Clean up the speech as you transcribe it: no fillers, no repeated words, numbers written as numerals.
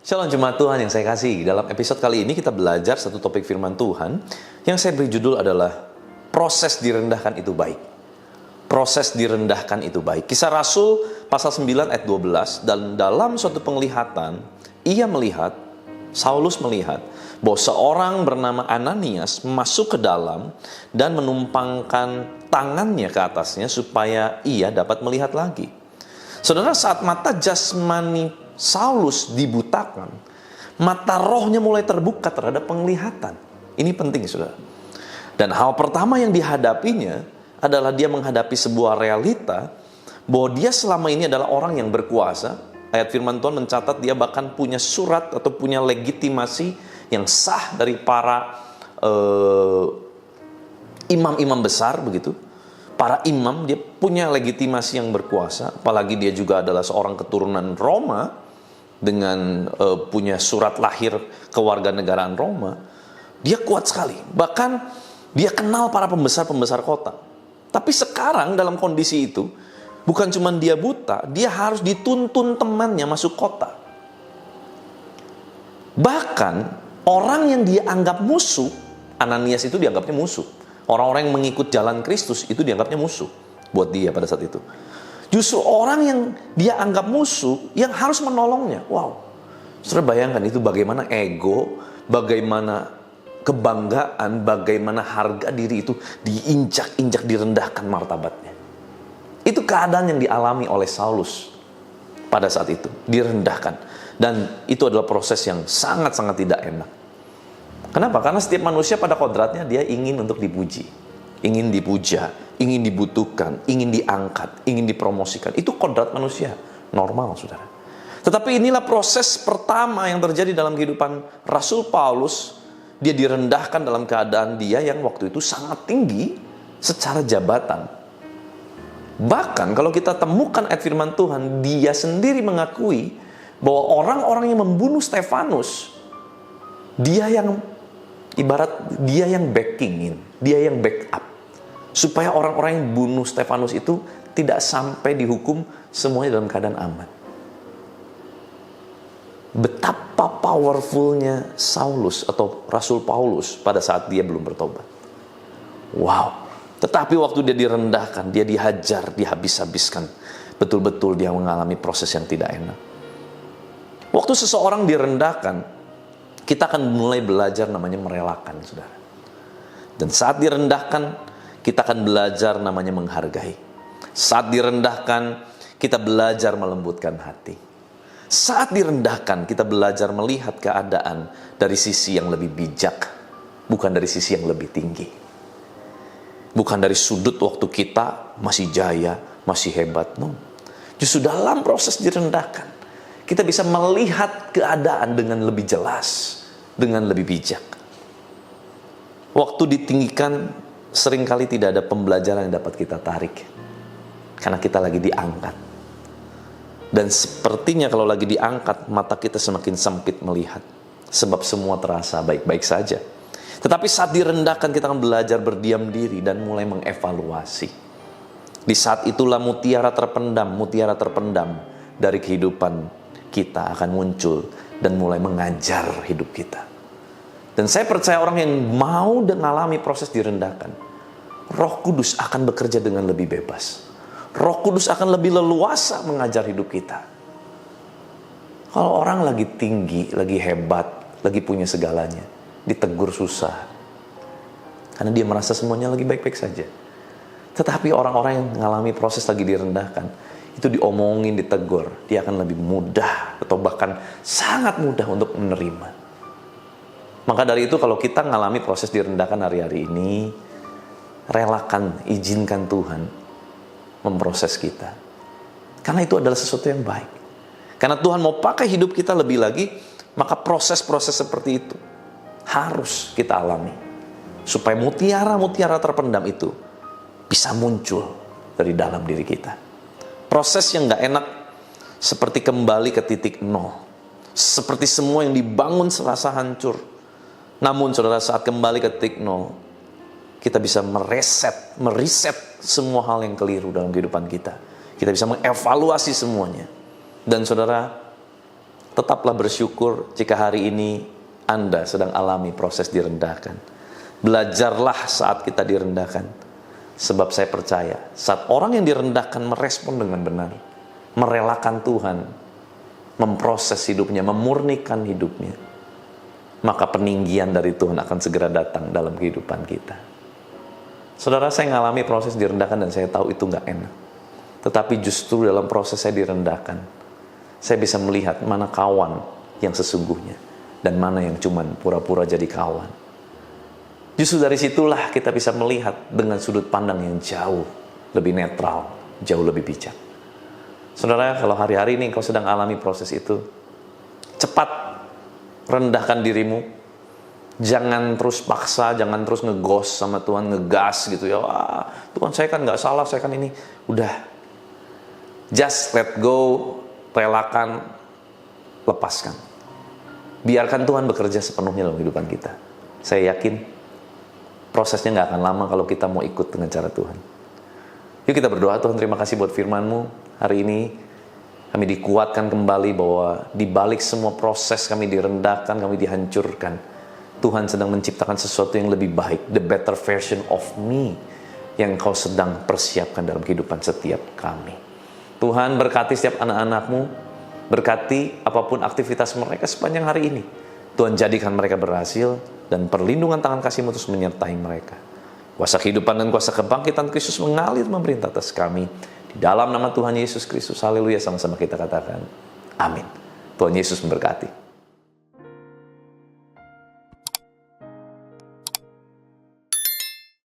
Shalom jemaat Tuhan yang saya kasih. Dalam episode kali ini kita belajar satu topik firman Tuhan yang saya beri judul adalah proses direndahkan itu baik. Proses direndahkan itu baik. Kisah Rasul pasal 9 ayat 12, dan dalam suatu penglihatan Saulus melihat bahwa seorang bernama Ananias masuk ke dalam dan menumpangkan tangannya ke atasnya supaya ia dapat melihat lagi. Saudara, saat mata jasmani Saulus dibutakan, mata rohnya mulai terbuka terhadap penglihatan. Ini penting, saudara. Dan hal pertama yang dihadapinya adalah dia menghadapi sebuah realita bahwa dia selama ini adalah orang yang berkuasa. Ayat firman Tuhan mencatat dia bahkan punya surat atau punya legitimasi yang sah dari para imam-imam besar, begitu. Para imam, dia punya legitimasi yang berkuasa. Apalagi dia juga adalah seorang keturunan Roma dengan punya surat lahir kewarganegaraan Roma. Dia kuat sekali. Bahkan dia kenal para pembesar-pembesar kota. Tapi sekarang dalam kondisi itu, bukan cuma dia buta, dia harus dituntun temannya masuk kota. Bahkan orang yang dia anggap musuh, Ananias itu dianggapnya musuh. Orang-orang yang mengikut jalan Kristus itu dianggapnya musuh buat dia pada saat itu. Justru orang yang dia anggap musuh yang harus menolongnya. Wow, saudara bayangkan itu bagaimana ego, bagaimana kebanggaan, bagaimana harga diri itu diinjak-injak, direndahkan martabatnya. Itu keadaan yang dialami oleh Saulus pada saat itu, direndahkan. Dan itu adalah proses yang sangat-sangat tidak enak. Kenapa? Karena setiap manusia pada kodratnya dia ingin untuk dipuji, ingin dipuja, ingin dibutuhkan, ingin diangkat, ingin dipromosikan. Itu kodrat manusia, normal, saudara. Tetapi inilah proses pertama yang terjadi dalam kehidupan Rasul Paulus. Dia direndahkan dalam keadaan dia yang waktu itu sangat tinggi secara jabatan. Bahkan kalau kita temukan ayat firman Tuhan, dia sendiri mengakui bahwa orang-orang yang membunuh Stefanus, dia yang backingin, dia yang backup, supaya orang-orang yang bunuh Stefanus itu tidak sampai dihukum, semuanya dalam keadaan aman. Betapa powerfulnya Saulus atau Rasul Paulus pada saat dia belum bertobat. Wow. Tetapi waktu dia direndahkan, dia dihajar, dihabis-habiskan, betul-betul dia mengalami proses yang tidak enak. Waktu seseorang direndahkan, kita akan mulai belajar namanya merelakan, saudara. Dan saat direndahkan, kita akan belajar namanya menghargai. Saat direndahkan, kita belajar melembutkan hati. Saat direndahkan, kita belajar melihat keadaan dari sisi yang lebih bijak, bukan dari sisi yang lebih tinggi. Bukan dari sudut waktu kita masih jaya, masih hebat. No. Justru dalam proses direndahkan, kita bisa melihat keadaan dengan lebih jelas, dengan lebih bijak. Waktu ditinggikan, seringkali tidak ada pembelajaran yang dapat kita tarik, karena kita lagi diangkat. Dan sepertinya kalau lagi diangkat, mata kita semakin sempit melihat, sebab semua terasa baik-baik saja. Tetapi saat direndahkan, kita akan belajar berdiam diri dan mulai mengevaluasi. Di saat itulah mutiara terpendam dari kehidupan kita akan muncul dan mulai mengajar hidup kita. Dan saya percaya orang yang mau mengalami proses direndahkan, Roh Kudus akan bekerja dengan lebih bebas. Roh Kudus akan lebih leluasa mengajar hidup kita. Kalau orang lagi tinggi, lagi hebat, lagi punya segalanya, ditegur susah, karena dia merasa semuanya lagi baik-baik saja. Tetapi orang-orang yang mengalami proses lagi direndahkan, itu diomongin, ditegur, dia akan lebih mudah atau bahkan sangat mudah untuk menerima. Maka dari itu kalau kita mengalami proses direndahkan hari-hari ini, relakan, izinkan Tuhan memproses kita. Karena itu adalah sesuatu yang baik. Karena Tuhan mau pakai hidup kita lebih lagi, maka proses-proses seperti itu harus kita alami. Supaya mutiara-mutiara terpendam itu bisa muncul dari dalam diri kita. Proses yang gak enak seperti kembali ke titik nol. Seperti semua yang dibangun serasa hancur. Namun saudara, saat kembali ke titik nol, kita bisa meriset semua hal yang keliru dalam kehidupan kita. Kita bisa mengevaluasi semuanya. Dan saudara, tetaplah bersyukur jika hari ini Anda sedang alami proses direndahkan. Belajarlah saat kita direndahkan. Sebab saya percaya, saat orang yang direndahkan merespon dengan benar, merelakan Tuhan, memproses hidupnya, memurnikan hidupnya, maka peninggian dari Tuhan akan segera datang dalam kehidupan kita. Saudara, saya mengalami proses direndahkan dan saya tahu itu nggak enak. Tetapi justru dalam proses saya direndahkan, saya bisa melihat mana kawan yang sesungguhnya dan mana yang cuman pura-pura jadi kawan. Justru dari situlah kita bisa melihat dengan sudut pandang yang jauh lebih netral, jauh lebih bijak. Saudara, kalau hari-hari ini engkau sedang alami proses itu, cepat rendahkan dirimu. Jangan terus paksa, jangan terus ngegos sama Tuhan, ngegas gitu ya. Wah, Tuhan saya kan nggak salah, saya kan ini. Udah, just let go, relakan, lepaskan. Biarkan Tuhan bekerja sepenuhnya dalam kehidupan kita. Saya yakin prosesnya nggak akan lama kalau kita mau ikut dengan cara Tuhan. Yuk kita berdoa. Tuhan, terima kasih buat firman-Mu. Hari ini kami dikuatkan kembali bahwa di balik semua proses kami direndahkan, kami dihancurkan, Tuhan sedang menciptakan sesuatu yang lebih baik, the better version of me, yang Kau sedang persiapkan dalam kehidupan setiap kami. Tuhan, berkati setiap anak-anak-Mu, berkati apapun aktivitas mereka sepanjang hari ini. Tuhan, jadikan mereka berhasil, dan perlindungan tangan kasih-Mu terus menyertai mereka. Kuasa kehidupan dan kuasa kebangkitan Kristus mengalir memerintah atas kami. Di dalam nama Tuhan Yesus Kristus, haleluya, sama-sama kita katakan, amin. Tuhan Yesus memberkati.